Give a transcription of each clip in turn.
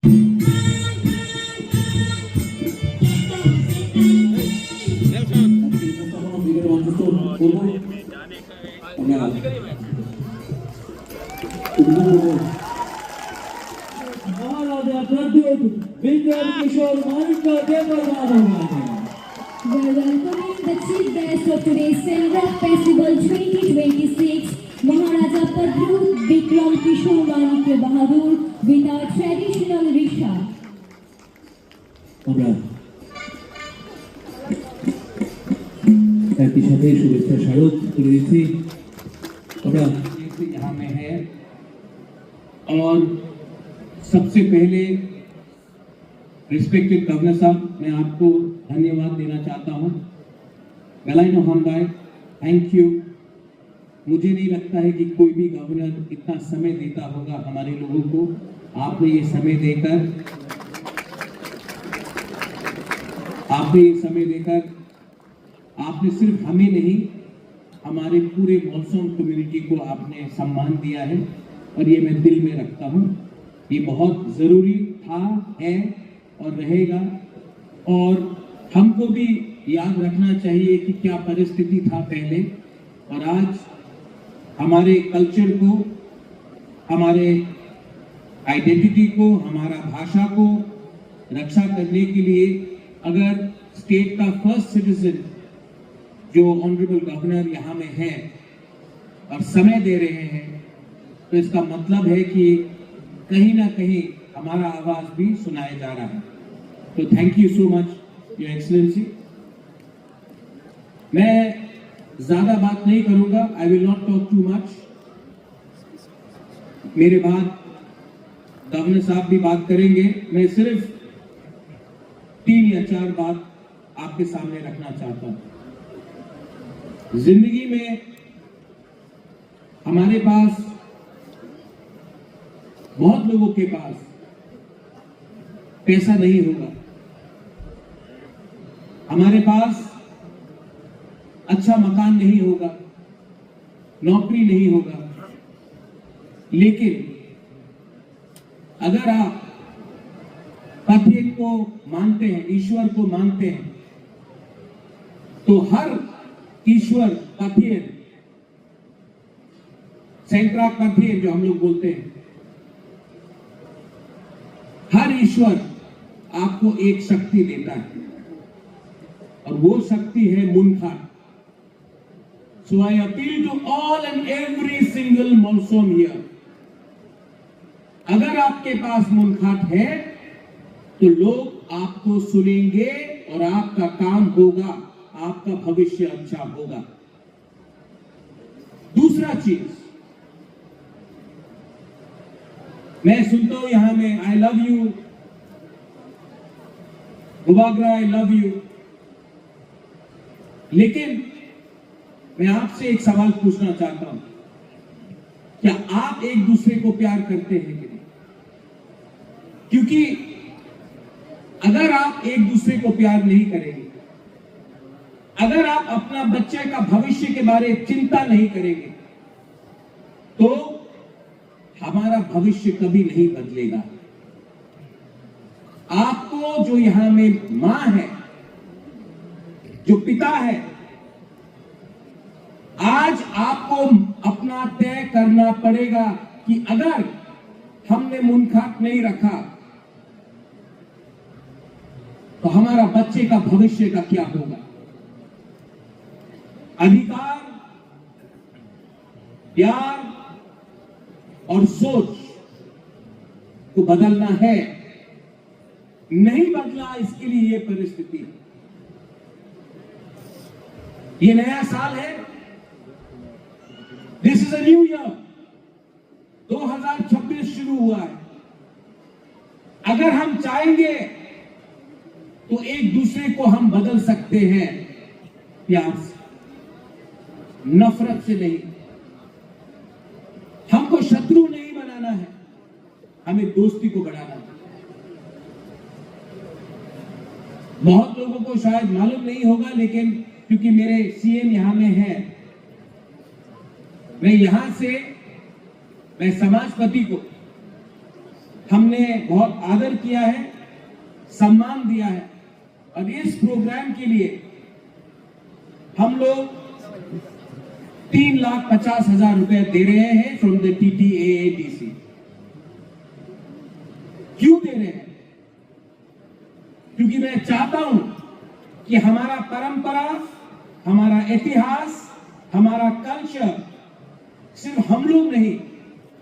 We're welcoming the chief guest of today's Sendra Festival 2026, Maharaja Padru Vikram Kishore Manikya Bahadur with our traditional Risha. शुभेच्छा शारोद यहाँ में है और सबसे पहले रिस्पेक्टेड गवर्नर साहब, मैं आपको धन्यवाद देना चाहता हूँ। गलाइनो होंडाई, थैंक यू। मुझे नहीं लगता है कि कोई भी गवर्नर इतना समय देता होगा हमारे लोगों को। आपने ये समय देकर आपने सिर्फ हमें नहीं, हमारे पूरे मॉनसून कम्युनिटी को आपने सम्मान दिया है और ये मैं दिल में रखता हूँ। ये बहुत ज़रूरी था, है और रहेगा। और हमको भी याद रखना चाहिए कि क्या परिस्थिति था पहले और आज हमारे कल्चर को, हमारे आइडेंटिटी को, हमारा भाषा को रक्षा करने के लिए अगर स्टेट का फर्स्ट सिटीजन जो ऑनरेबल गवर्नर यहाँ में है और समय दे रहे हैं, तो इसका मतलब है कि कहीं ना कहीं हमारा आवाज भी सुनाया जा रहा है। तो thank you so much your excellency. मैं ज्यादा बात नहीं करूंगा, I will not talk too much. मेरे बाद गवर्नर साहब भी बात करेंगे। मैं सिर्फ 3 या 4 बात आपके सामने रखना चाहता हूं। जिंदगी में हमारे पास, बहुत लोगों के पास पैसा नहीं होगा, हमारे पास अच्छा मकान नहीं होगा, नौकरी नहीं होगा, लेकिन अगर आप पति को मानते हैं, ईश्वर को मानते हैं, तो हर ईश्वर पथियन, सेंट्रा पथियन जो हम लोग बोलते हैं, हर ईश्वर आपको एक शक्ति देता है और वो शक्ति है मुनखाट। So I appeal to all and every single monsoon here. अगर आपके पास मुनखाट है तो लोग आपको सुनेंगे और आपका काम होगा, आपका भविष्य अच्छा होगा। दूसरा चीज, मैं सुनता हूं यहां में आई लव यू, गुबागरा आई लव यू, लेकिन मैं आपसे एक सवाल पूछना चाहता हूं, क्या आप एक दूसरे को प्यार करते हैं कि नहीं? क्योंकि अगर आप एक दूसरे को प्यार नहीं करेंगे, अगर आप अपना बच्चे का भविष्य के बारे में चिंता नहीं करेंगे, तो हमारा भविष्य कभी नहीं बदलेगा। आपको जो यहां में मां है, जो पिता है, आज आपको अपना तय करना पड़ेगा कि अगर हमने मुनखाट नहीं रखा तो हमारा बच्चे का भविष्य का क्या होगा। अधिकार, प्यार और सोच को बदलना है, नहीं बदला इसके लिए ये परिस्थिति। ये नया साल है, this is a new year, 2026 शुरू हुआ है। अगर हम चाहेंगे तो एक दूसरे को हम बदल सकते हैं, प्यार से, नफरत से नहीं। हमको शत्रु नहीं बनाना है, हमें दोस्ती को बढ़ाना है। बहुत लोगों को शायद मालूम नहीं होगा, लेकिन क्योंकि मेरे सीएम यहां में है, मैं यहां से मैं समाजपति को हमने बहुत आदर किया है, सम्मान दिया है और इस प्रोग्राम के लिए हम लोग 3,50,000 रुपए दे रहे हैं फ्रॉम द TTAATC। क्यों दे रहे हैं? क्योंकि मैं चाहता हूं कि हमारा परंपरा, हमारा इतिहास, हमारा कल्चर सिर्फ हम लोग नहीं,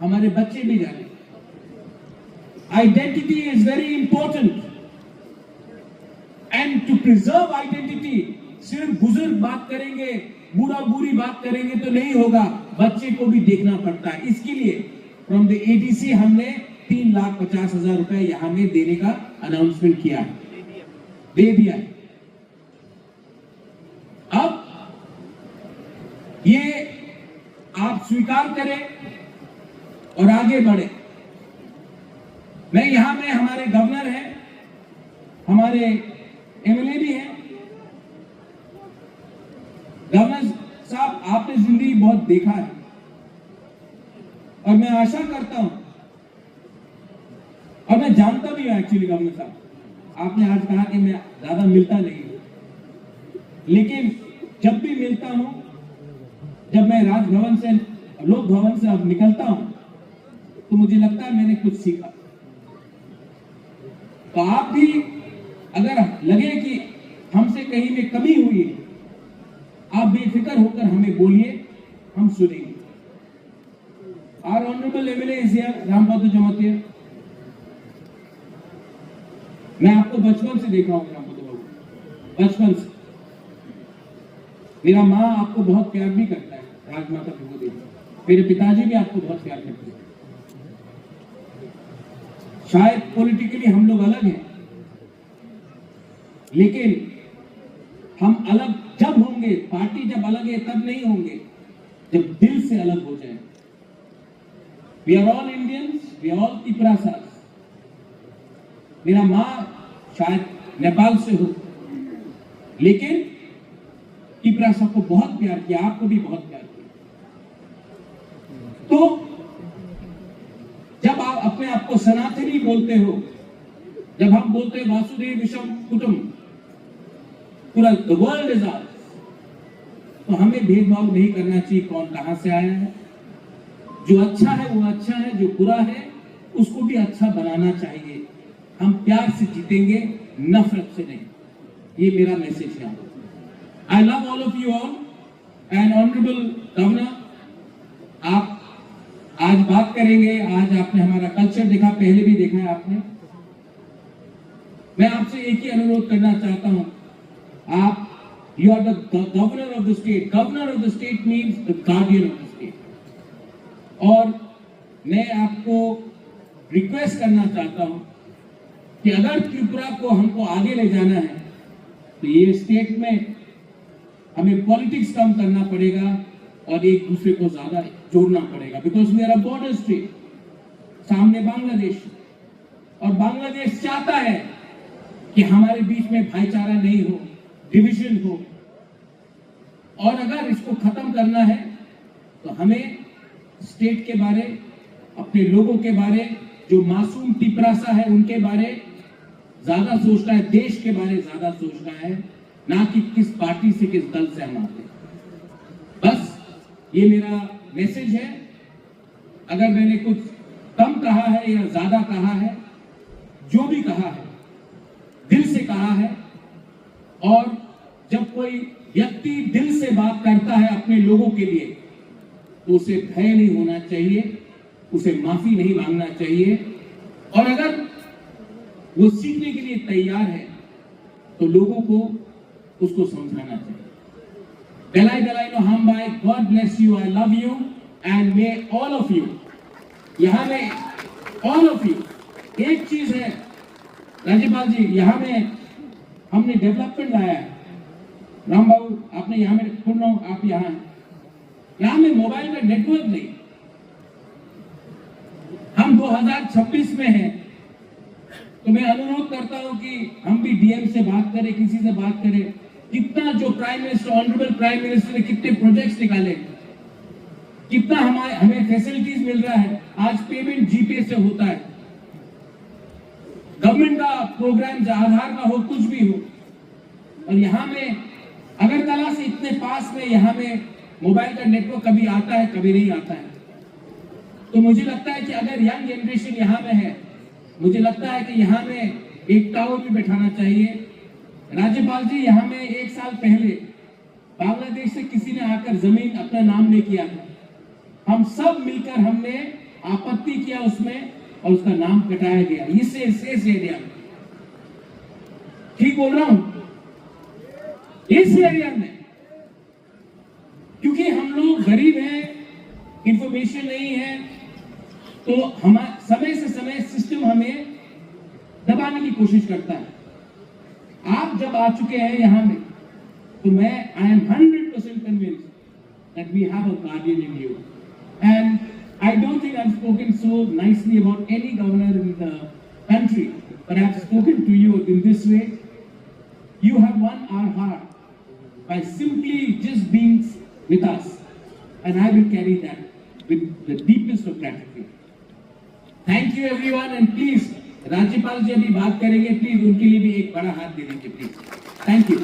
हमारे बच्चे भी जाने। Identity is very important and to preserve identity सिर्फ बुजुर्ग बात करेंगे, बुरा बुरी बात करेंगे तो नहीं होगा, बच्चे को भी देखना पड़ता है। इसके लिए फ्रॉम द ADC हमने 3,50,000 रुपए यहां में देने का अनाउंसमेंट किया है, दे दिया है। अब ये आप स्वीकार करें और आगे बढ़े। मैं यहां में हमारे गवर्नर हैं, हमारे MLA भी हैं। गवर्नर साहब, आपने जिंदगी बहुत देखा है और मैं आशा करता हूं और मैं जानता भी हूं एक्चुअली गवर्नर साहब, आपने आज कहा कि मैं ज्यादा मिलता नहीं हूं, लेकिन जब भी मिलता हूं, जब मैं राजभवन से, लोक भवन से अब निकलता हूं, तो मुझे लगता है मैंने कुछ सीखा। तो आप भी अगर लगे कि हमसे कहीं में कमी हुई है, आप बेफिक्र होकर हमें बोलिए, हम सुनेंगे। Our honourable MLA is here, Rambahadur Jamatia. मैं आपको बचपन से देखा हूं रामबहादुर बाबू, बचपन से। मेरा माँ आपको बहुत प्यार भी करता है, राजमाता भगवती। मेरे पिताजी भी आपको बहुत प्यार करते हैं। शायद पॉलिटिकली हम लोग अलग हैं, लेकिन हम अलग जब होंगे, पार्टी जब अलग है तब नहीं होंगे, जब दिल से अलग हो जाए। We are all Indians, we are all Tiprasas. मेरा माँ शायद नेपाल से हो, लेकिन तिपरासा को बहुत प्यार किया, आपको भी बहुत प्यार किया। तो जब आप अपने आप को सनातनी बोलते हो, जब हम बोलते हैं वासुदेव विषम कुटुंब, पूरा द वर्ल्ड इज आवर्स, तो हमें भेदभाव नहीं करना चाहिए कौन कहां से आया है। जो अच्छा है वो अच्छा है, जो बुरा है उसको भी अच्छा बनाना चाहिए। हम प्यार से जीतेंगे, नफरत से नहीं। ये मेरा मैसेज है। I love all of you all and honourable governor, आप आज बात करेंगे। आज आपने हमारा कल्चर देखा, पहले भी देखा है आपने। मैं आपसे एक ही अनुरोध करना चाहता हूं, आप you are the governor of the state. Governor of the state means the guardian of the state. और मैं आपको रिक्वेस्ट करना चाहता हूं कि अगर त्रिपुरा को हमको आगे ले जाना है, तो ये स्टेट में हमें पॉलिटिक्स कम करना पड़ेगा और एक दूसरे को ज्यादा जोड़ना पड़ेगा। Because we are a border state, सामने बांग्लादेश, और बांग्लादेश चाहता है कि हमारे बीच में भाईचारा नहीं हो, डिवीजन हो। और अगर इसको खत्म करना है तो हमें स्टेट के बारे, अपने लोगों के बारे, जो मासूम तिपरासा है उनके बारे ज्यादा सोचना है, देश के बारे ज्यादा सोचना है, ना कि किस पार्टी से, किस दल से हम आते हैं। बस ये मेरा मैसेज है। अगर मैंने कुछ कम कहा है या ज्यादा कहा है, जो भी कहा है दिल से कहा है। और जब कोई व्यक्ति दिल से बात करता है अपने लोगों के लिए, तो उसे भय नहीं होना चाहिए, उसे माफी नहीं मांगना चाहिए। और अगर वो सीखने के लिए तैयार है तो लोगों को उसको समझाना चाहिए। Belai Belai no Hambai, God bless you, I love you and may all of you, यहाँ में all of you, एक चीज है राज्यपाल जी, यहाँ में हमने डेवलपमेंट लाया है। राम बाबू आपने यहाँ में सुन रहा हूँ, आप यहाँ में मोबाइल का नेटवर्क नहीं। हम 2026 में हैं, तो मैं अनुरोध करता हूं कि हम भी DM से बात करें, किसी से बात करें। कितना जो prime minister, honourable prime minister ने कितने प्रोजेक्ट्स निकाले, कितना हमें फैसिलिटीज मिल रहा है। आज पेमेंट GPay से होता है, गवर्नमेंट का प्रोग्राम आधार का हो, कुछ भी हो, और यहाँ में अगरतला से इतने पास में यहाँ में मोबाइल का नेटवर्क कभी आता है, कभी नहीं आता है। तो मुझे लगता है कि अगर यंग जनरेशन यहाँ में है, मुझे लगता है कि यहाँ में एक टावर भी बैठाना चाहिए। राज्यपाल जी, यहाँ में 1 साल पहले बांग्लादेश से किसी ने आकर जमीन अपना नाम नहीं किया था, हम सब मिलकर हमने आपत्ति किया उसमें और उसका नाम कटाया गया इस एरिया में। ठीक बोल रहा हूं? इस एरिया में, क्योंकि हम लोग गरीब हैं, इंफॉर्मेशन नहीं है, तो हम समय से समय सिस्टम हमें दबाने की कोशिश करता है। आप जब आ चुके हैं यहाँ में, तो मैं I am 100% convinced that we have a guardian in you, and I don't think I've spoken so nicely about any governor in the country, but I've spoken to you in this way. You have won our heart by simply just being with us, and I will carry that with the deepest of gratitude. Thank you everyone, and please, राज्यपाल जी अभी बात करेंगे, please उनके लिए भी एक बड़ा हाथ दे दीजिए प्लीज। Thank you.